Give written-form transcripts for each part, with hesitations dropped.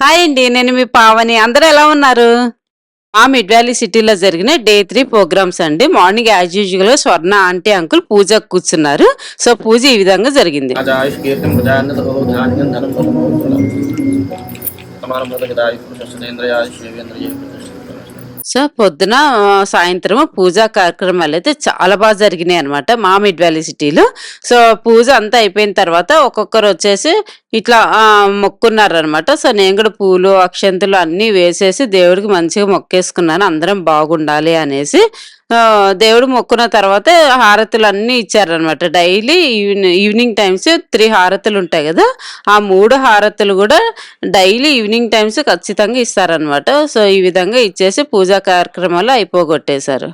Hi అండి, నేను మీ పావని. అందరూ ఎలా ఉన్నారు? మా మిడ్ వ్యాలీ సిటీలో జరిగిన డే 3 ప్రోగ్రామ్స్ అండి. మార్నింగ్ యాజ్ యూజువల్ స్వర్ణ ఆంటీ అంకుల్ పూజకు కూర్చున్నారు. సో పూజ ఈ విధంగా జరిగింది. సో పొద్దున సాయంత్రం పూజా కార్యక్రమాలు అయితే చాలా బాగా జరిగినాయి అనమాట మా మిడ్ వ్యాలీ సిటీలో. సో పూజ అంతా అయిపోయిన తర్వాత ఒక్కొక్కరు వచ్చేసి ఇట్లా మొక్కున్నారనమాట. సో నేను కూడా పూలు అక్షంతులు అన్నీ వేసేసి దేవుడికి మంచిగా మొక్కేసుకున్నాను, అందరం బాగుండాలి అనేసి. దేవుడు మొక్కున్న తర్వాత హారతులు అన్నీ ఇచ్చారనమాట. డైలీ ఈవినింగ్ టైమ్స్ 3 హారతులు ఉంటాయి కదా, ఆ 3 హారతులు కూడా డైలీ ఈవినింగ్ టైమ్స్ ఖచ్చితంగా ఇస్తారనమాట. సో ఈ విధంగా ఇచ్చేసి పూజా కార్యక్రమాలు అయిపోగొట్టేశారు.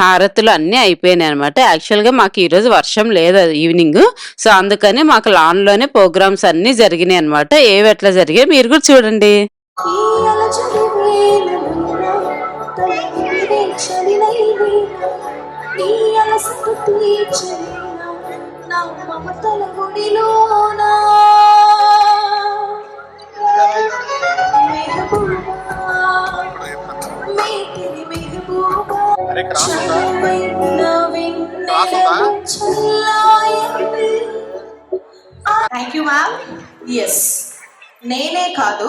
హారతులు అన్నీ అయిపోయినాయి అనమాట. యాక్చువల్గా మాకు ఈరోజు వర్షం లేదు ఈవినింగ్. సో అందుకని మాకు లాన్ లోనే ప్రోగ్రామ్స్ అన్ని జరిగినాయి అనమాట. ఏవి ఎట్లా జరిగాయి మీరు కూడా చూడండి. Thank you ma'am. ఎస్, నేనే కాదు,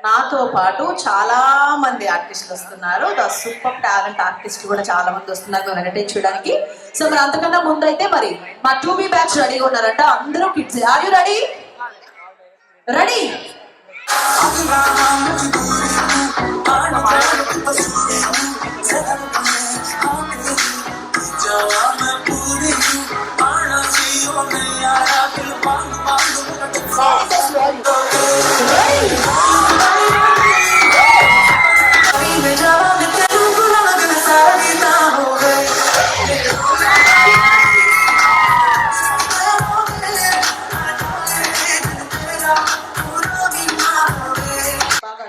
నాతో పాటు చాలా మంది ఆర్టిస్టులు వస్తున్నారు. ద సూపర్ టాలెంట్ ఆర్టిస్టులు కూడా చాలా మంది వస్తున్నారు మనం ఎంటర్టైన్ చేయడానికి. సో మరి అంతకన్నా ముందైతే మరి మా 2B బ్యాచ్ రెడీగా ఉన్నారంట. అందరూ kids, are you ready? Ready?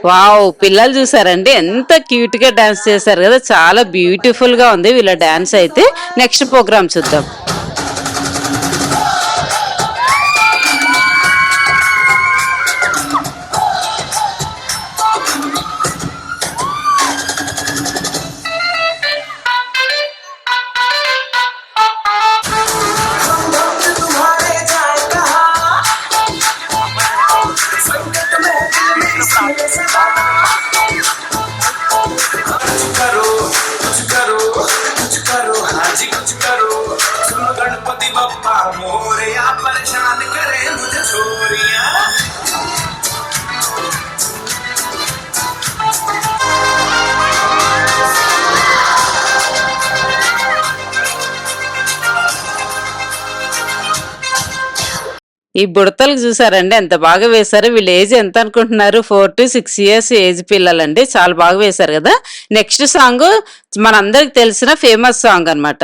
Wow, పిల్లలు చూసారండి ఎంత క్యూట్ గా డాన్స్ చేశారు కదా, చాలా బ్యూటిఫుల్ గా ఉంది వీళ్ళ డాన్స్ అయితే. నెక్స్ట్ ప్రోగ్రామ్ చూద్దాం. ఈ బుడతలు చూసారండి ఎంత బాగా వేశారు. వీళ్ళ ఏజ్ ఎంత అనుకుంటున్నారు? 4 to 6 years ఏజ్ పిల్లలండి. చాలా బాగా వేశారు కదా. నెక్స్ట్ సాంగ్ మనందరికి తెలిసిన ఫేమస్ సాంగ్ అనమాట.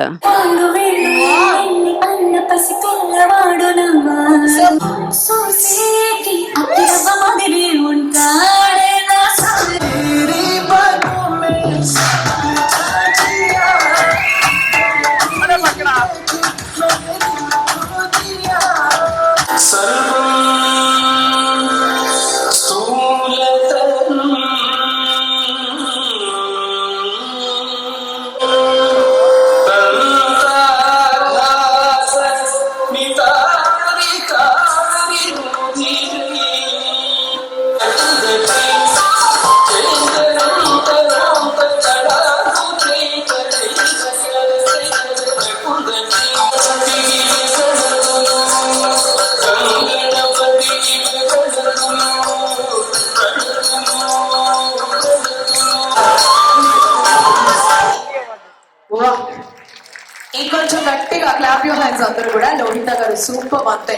ఇంకొంచెం గట్టిగా క్లాప్ యువర్ హ్యాండ్స్ అందరూ కూడా. లోహిత గారు సూపర్. అంతే,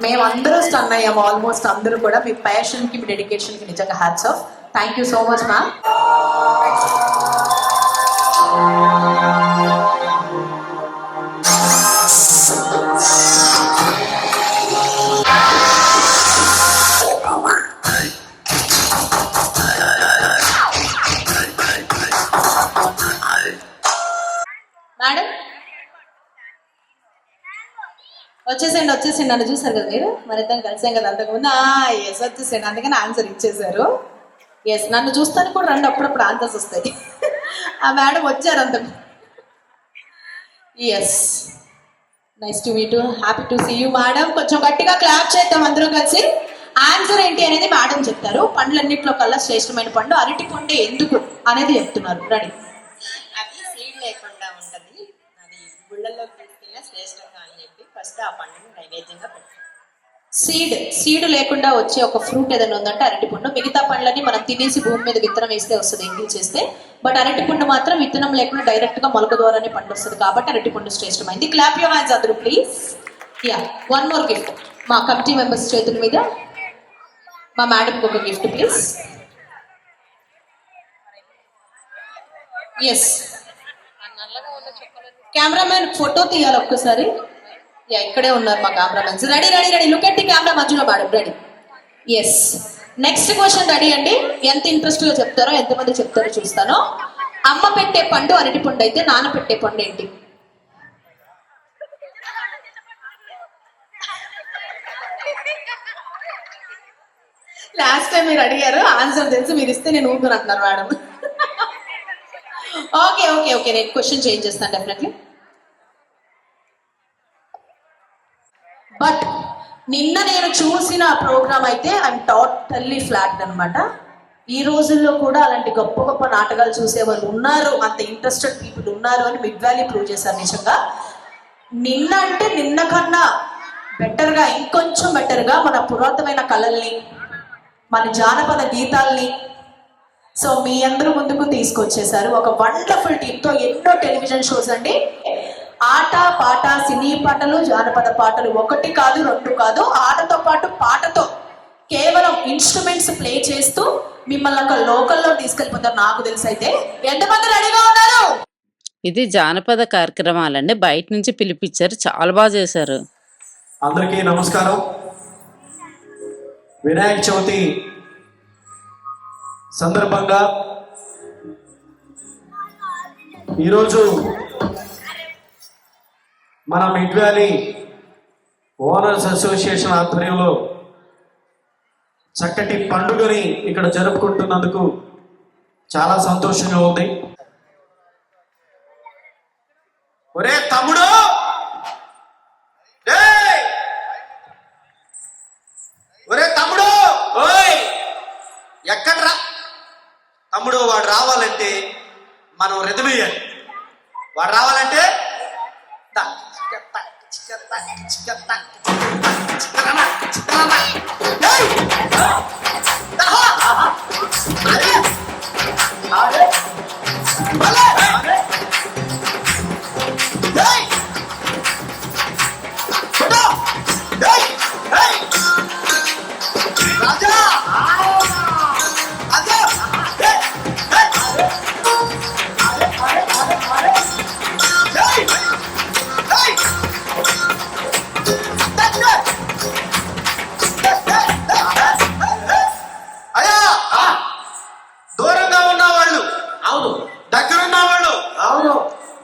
మేమందరూ స్టన్ అయ్యాము ఆల్మోస్ట్ అందరూ కూడా. మీ ప్యాషన్ కి, మీ డెడికేషన్ కి నిజంగా hats off. Thank you so much ma'am. వచ్చేసేయండి నన్ను చూసారు కదా మీరు, మరి ఇద్దరం కలిసాం కదా అంతకుముందు. ఎస్ వచ్చేసేయండి, అందుకని ఆన్సర్ ఇచ్చేసారు. ఎస్ నన్ను చూస్తాను కూడా రండి, అప్పుడప్పుడు ఆన్సర్స్ వస్తాయి. ఆ మేడం వచ్చారు అంత. Yes nice to meet, happy to see you madam. కొంచెం గట్టిగా క్లాప్ చేద్దాం అందరం కలిసి. ఆన్సర్ ఏంటి అనేది మేడం చెప్తారు. పండ్లన్నింటిలో కల్లా శ్రేష్టమైన పండు అరటి పండు ఎందుకు అనేది చెప్తున్నారు. రెడీ? అది సీడ్ లేకుండా ఉంటుంది, అది గుళ్ళల్లోకి తీసుకెళ్ళినా శ్రేష్టంగా అని చెప్పి ఫస్ట్ ఆ పండుని నైవేద్యంగా పెడతాం. సీడ్ లేకుండా వచ్చే ఒక ఫ్రూట్ ఏదైనా ఉందంటే అరటిపండు. మిగతా పండ్లని మనం తినేసి భూమి మీద విత్తనం వేస్తే వస్తుంది, ఎంగిల్ చేస్తే. బట్ అరటిపండు మాత్రం విత్తనం లేకుండా డైరెక్ట్ గా మొలక ద్వారానే పండు వస్తుంది, కాబట్టి అరటిపండు శ్రేష్టమైంది. క్లాప్ యువర్ హ్యాండ్స్ అందరూ please. Yeah, one more gift మా కమిటీ మెంబర్స్ చేతుల మీద మా మేడంకి ఒక gift please. Yes cameraman photo తీయాలి ఒక్కసారి. యా, ఇక్కడే ఉన్నారు మా cameramens. Ready ready ready, look at the camera మధ్యలో madam. Ready? Yes. Next question ready అండి. ఎంత ఇంట్రెస్ట్ గా చెప్తారో, ఎంతమంది చెప్తారో చూస్తాను. అమ్మ పెట్టే పండు అరటి పండు అయితే నాన్న పెట్టే పండు ఏంటి? లాస్ట్ టైం మీరు అడిగారు, ఆన్సర్ తెలిసి మీరు ఇస్తే నేను ఊరుకుని అంటున్నారు మేడం. ఓకే ఓకే ఓకే, నేను క్వశ్చన్ చేంజ్ చేస్తాను డెఫినెట్లీ. బట్ నిన్న నేను చూసిన ప్రోగ్రామ్ అయితే ఐఎమ్ టోటల్లీ ఫ్లాట్ అనమాట. ఈ రోజుల్లో కూడా అలాంటి గొప్ప గొప్ప నాటకాలు చూసే వాళ్ళు ఉన్నారు, అంత ఇంట్రెస్టెడ్ పీపుల్ ఉన్నారు అని మిడ్ వ్యాలీ ప్రూవ్ చేశారు నిజంగా. నిన్న అంటే నిన్న కన్నా బెటర్గా, ఇంకొంచెం బెటర్గా మన పురాతనమైన కళల్ని, మన జానపద గీతాల్ని సో మీ అందరూ ముందుకు తీసుకొచ్చేసారు ఒక వండర్ఫుల్ టీంతో. ఎన్నో టెలివిజన్ షోస్ అండి, ఆట పాట, సినీ పాటలు, జానపద పాటలు, ఒకటి కాదు రెండు కాదు, ఆటతో పాటు పాటతో కేవలం ఇన్స్ట్రుమెంట్స్ ప్లే చేస్తూ మిమ్మల్ని ఒక లోకల్లో తీసుకెళ్ళిపోతారు నాకు తెలిసి. అయితే ఎంతమంది రెడీగా ఉన్నారు? ఇది జానపద కార్యక్రమాలండి, బయట నుంచి పిలిపించారు, చాలా బాగా చేశారు. అందరికీ నమస్కారం. వినాయక చవితి సందర్భంగా ఈరోజు మన మిడ్ వ్యాలీ ఓనర్స్ అసోసియేషన్ ఆధ్వర్యంలో చక్కటి పండుగని ఇక్కడ జరుపుకుంటున్నందుకు చాలా సంతోషంగా ఉంది. ఒరే తమ్ముడు, ఒరే తమ్ముడు, ఓయ్ ఎక్కడ్రా తమ్ముడు? వాడు రావాలంటే మనం రెదవేయాలి. వాడు రావాలంటే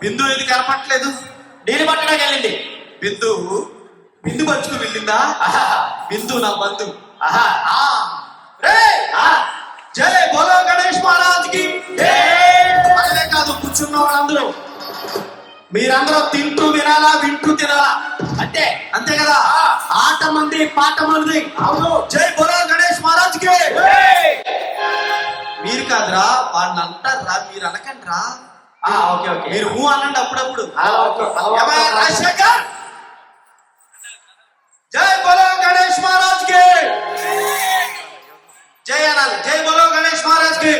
బిందు ఇది కనపట్లేదు. నేను పట్టడానికి వెళ్ళండి. బిందు బిందు పంచుకు వెళ్ళిందా? బిందు నా బంధు. జై బోలో గణేష్ మహారాజ్ కి. అదే కాదు, కూర్చున్న వాళ్ళందరూ మీరందరూ తింటూ వినాలా, వింటూ తినాలా, అంటే అంతే కదా. ఆట మంది పాట మంది. అవును, జై బోలో గణేష్ మహారాజ్ కి. మీరు కాదురా, వాళ్ళని అంటారా, మీరు అనకండి రా. ఓకే ఓకే, మీరు హూ అనండి అప్పుడప్పుడు. రాజశేఖర్, జై బోలో గణేష్ మహారాజ్ కి. జై అనాలి, జై బోలో గణేష్ మహారాజ్ కి.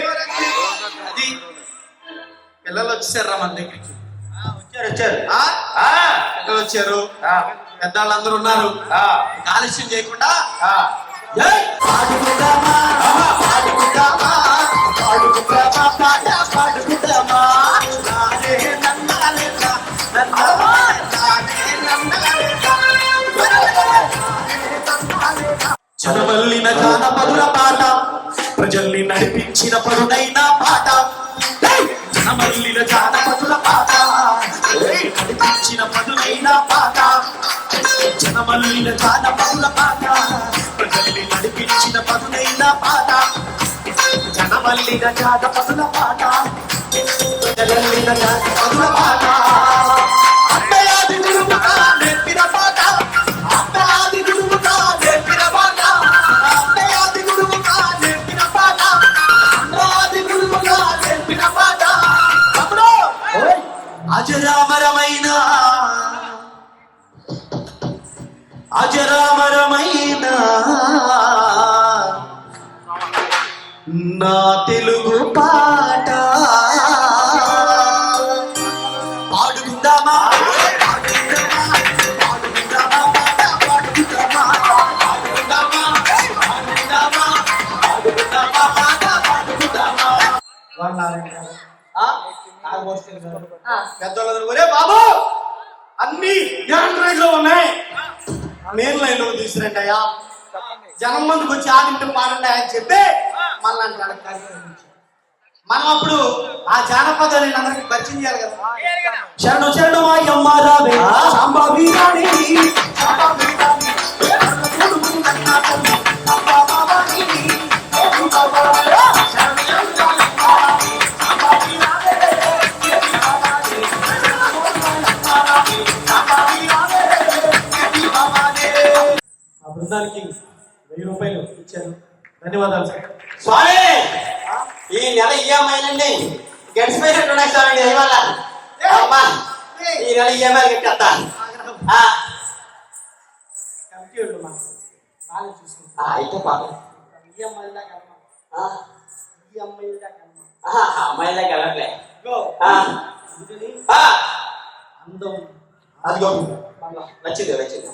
అది పిల్లలు వచ్చేసారా మన దగ్గరికి? వచ్చారు పిల్లలు వచ్చారు, పెద్దవాళ్ళందరూ ఉన్నారు. ఆలస్యం చేయకుండా జై పాడుకుందామా, పాడుకుందామా, పాడుకుందామా, పాట పాడుకుందామా. జనమల్లిన జానపదుల పాట, ప్రజల్ని నడిపించిన పరుడైన పాట. జనమల్లిన జానపదుల పాట, నడిపించిన పరుడైన పాట. జనమల్లిన జానపదుల పాట ప్రజల్ని నడిపించిన పదునైన పాట జనమల్లిన జానపదుల పాట ప్రజలల్లిన జానపదుల పాట అమ్మయాది గురువుగా నేర్పిన పాట అమ్మయాది గురువుగా నేర్పిన పాట అమ్మయాది గురువుగా నేర్పిన పాట అమ్మయాది గురువుగా నేర్పిన పాట తమ్ముడు అజరామరమైన అజరామరమైన నా తెలుగు పాట పాడుకుందామా పాడుకుందామా పాట పాడుకుందామా పాడుకుందామా పాడుకుందామా పాడుకుందామా పాట పాడుకుందామా పెద్దోళ్ళందరూ ఒరే బాబు అన్ని ఆండ్రాయిడ్ లో ఉన్నాయి మెయిన్ లైన్ లో తీసుకురండి అయ్యా జనం ముందుకు వచ్చి ఆడింటి పాడండి అని చెప్పి మళ్ళీ మనం అప్పుడు ఆ జానపదాన్ని అందరికి పరిచయం చేయాలి కదా శరణు శరణు అయ్యమ్మ రావే సాంబాబి రాణి సాంబాబి రాణి బృందానికి 1000 రూపాయలు ఇచ్చాను. ధన్యవాదాలు సార్. స్వామి ఈ నెల ఈఎంఐలండి గడిచిపోయినట్టున్నాయి స్వామి దయవల్ల అమ్మా ఈ నెల ఈఎంఐ కట్టేస్తా కమిటీ వాళ్ళు మాకు బాగా చూసుకుంటాం. అయితే పాప అమ్మాయిలాగా వెళ్ళట్లే అందం అదిగో నచ్చింది నచ్చింది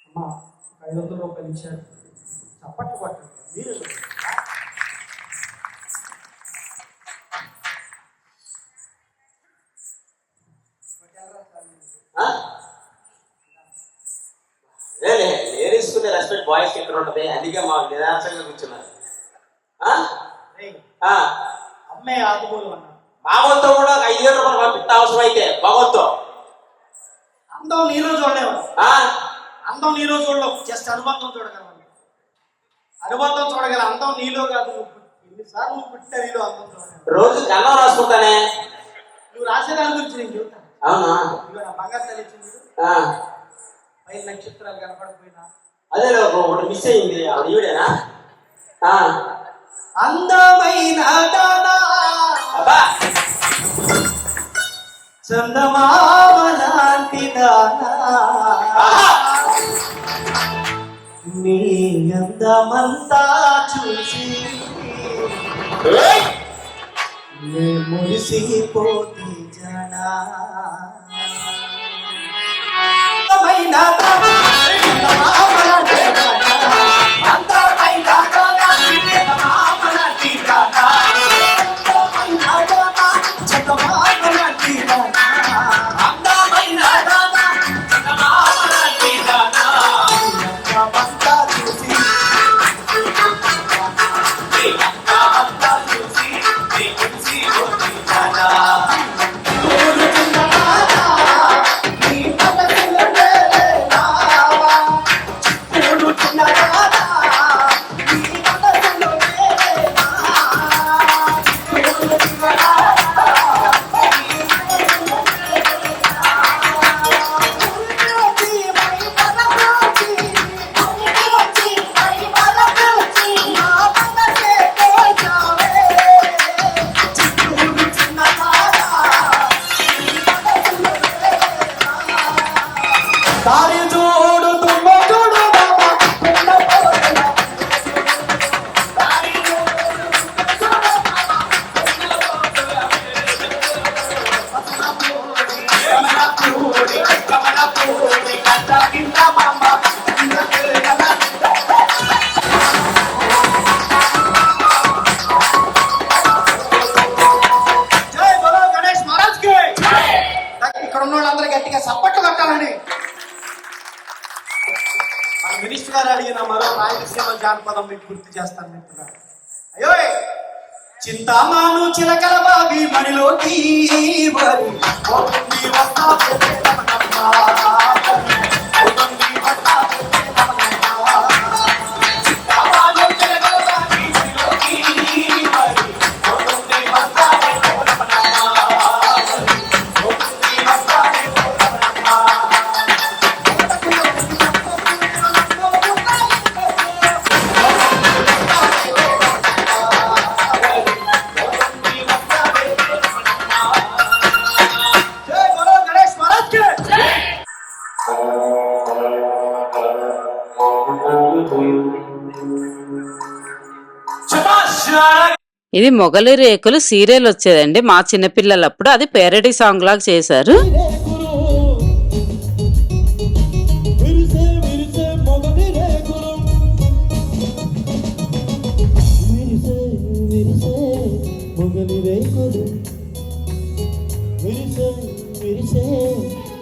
అమ్మా 500 రూపాయలు ఇచ్చారు. చప్పట్లు కొట్టండి మీరు. లేడీస్కునే రెస్పెక్ట్ బాయ్స్ ఎక్కడ ఉంటుంది, అందుకే మా నిరాశంగా కూర్చున్నారు. అమ్మే ఆదుమూలు అన్న మామూలుతో కూడా 5,000 రూపాయలు పంపిస్తా అవసరం అయితే బాగోతో. అందం నీలో చూడలేవు, అందం నీలో చూడలేవు, జస్ట్ అనుబంధం చూడగలవు. అనుబంధం చూడగల అందం నీలో కాదు. ఎన్నిసార్లు నువ్వు పుట్టిన నీలో అందం చూడగలవు. రోజు గన్నం రాసుకుంటానే. నువ్వు రాసేదాని గురించి నేను చెబుతాను. అవునా? నా బంగారు తల్లి ఇచ్చింది 5 నక్షత్రాలు కనపడకపోయినా అదే ఒకటి మిస్ అయింది. అది ఈవిడేనా? అందమైన అబ్బా చందమామ లాంటి దానా నీ అందమంతా చూసి మురిసిపోతే జనా అందమైన మినిస్టర్ గారు అడిగిన మరో రాయలసీమ జానపదం మీకు గుర్తు చేస్తాను మిత్రులారా. అయ్యో చింతామాను చిలకల బావి మణిలోకి జై బోలో గణేష్ మహారాజ్ కి శభాష్ ఇది మొగలి రేకులు సీరియల్ వచ్చేదండి మా చిన్నపిల్లలప్పుడు. అది పేరడీ సాంగ్ లాగా చేశారు. విరిసే విరిసే మొగలి రేకులు విరిసే విరిసే మొగలి రేకులు విరిసే విరిసే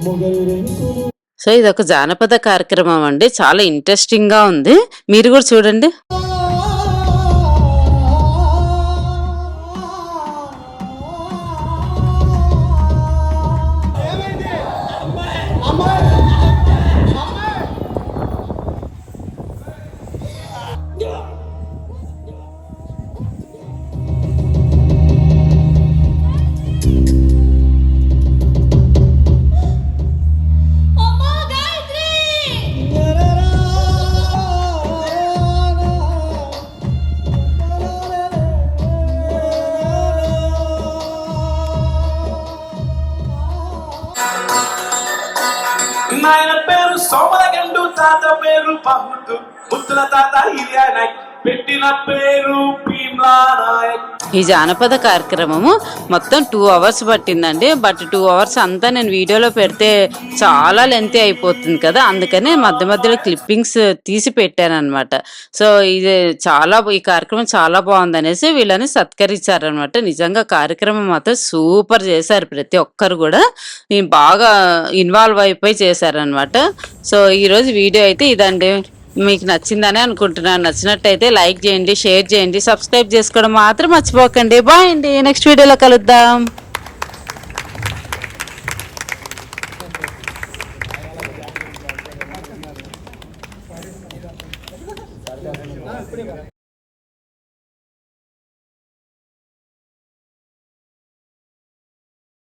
మొగలి రేకులు. సో ఇది ఒక జానపద కార్యక్రమం అండి, చాలా ఇంట్రెస్టింగ్ గా ఉంది. మీరు కూడా చూడండి. నాయన పేరు సోమరగండు, తాత పేరు పహుడు, ముత్తుల తాత హిరియా నాయక్, పెట్టిన పేరు భీమ్లా నాయక్. ఈ జానపద కార్యక్రమము మొత్తం 2 hours పట్టిందండి. బట్ 2 hours అంతా నేను వీడియోలో పెడితే చాలా లెంతీ అయిపోతుంది కదా, అందుకని మధ్య మధ్యలో క్లిప్పింగ్స్ తీసి పెట్టాను అనమాట. సో ఇది ఈ కార్యక్రమం చాలా బాగుంది అనేసి వీళ్ళని సత్కరించారనమాట. నిజంగా కార్యక్రమం మాత్రం సూపర్ చేశారు, ప్రతి ఒక్కరు కూడా బాగా ఇన్వాల్వ్ అయిపోయి చేశారనమాట. సో ఈరోజు వీడియో అయితే ఇదండి. మీకు నచ్చిందని అనుకుంటున్నాను. నచ్చినట్టయితే లైక్ చేయండి, షేర్ చేయండి, సబ్స్క్రైబ్ చేసుకోవడం మాత్రం మర్చిపోకండి. బాయ్ అండి, నెక్స్ట్ వీడియోలో కలుద్దాం.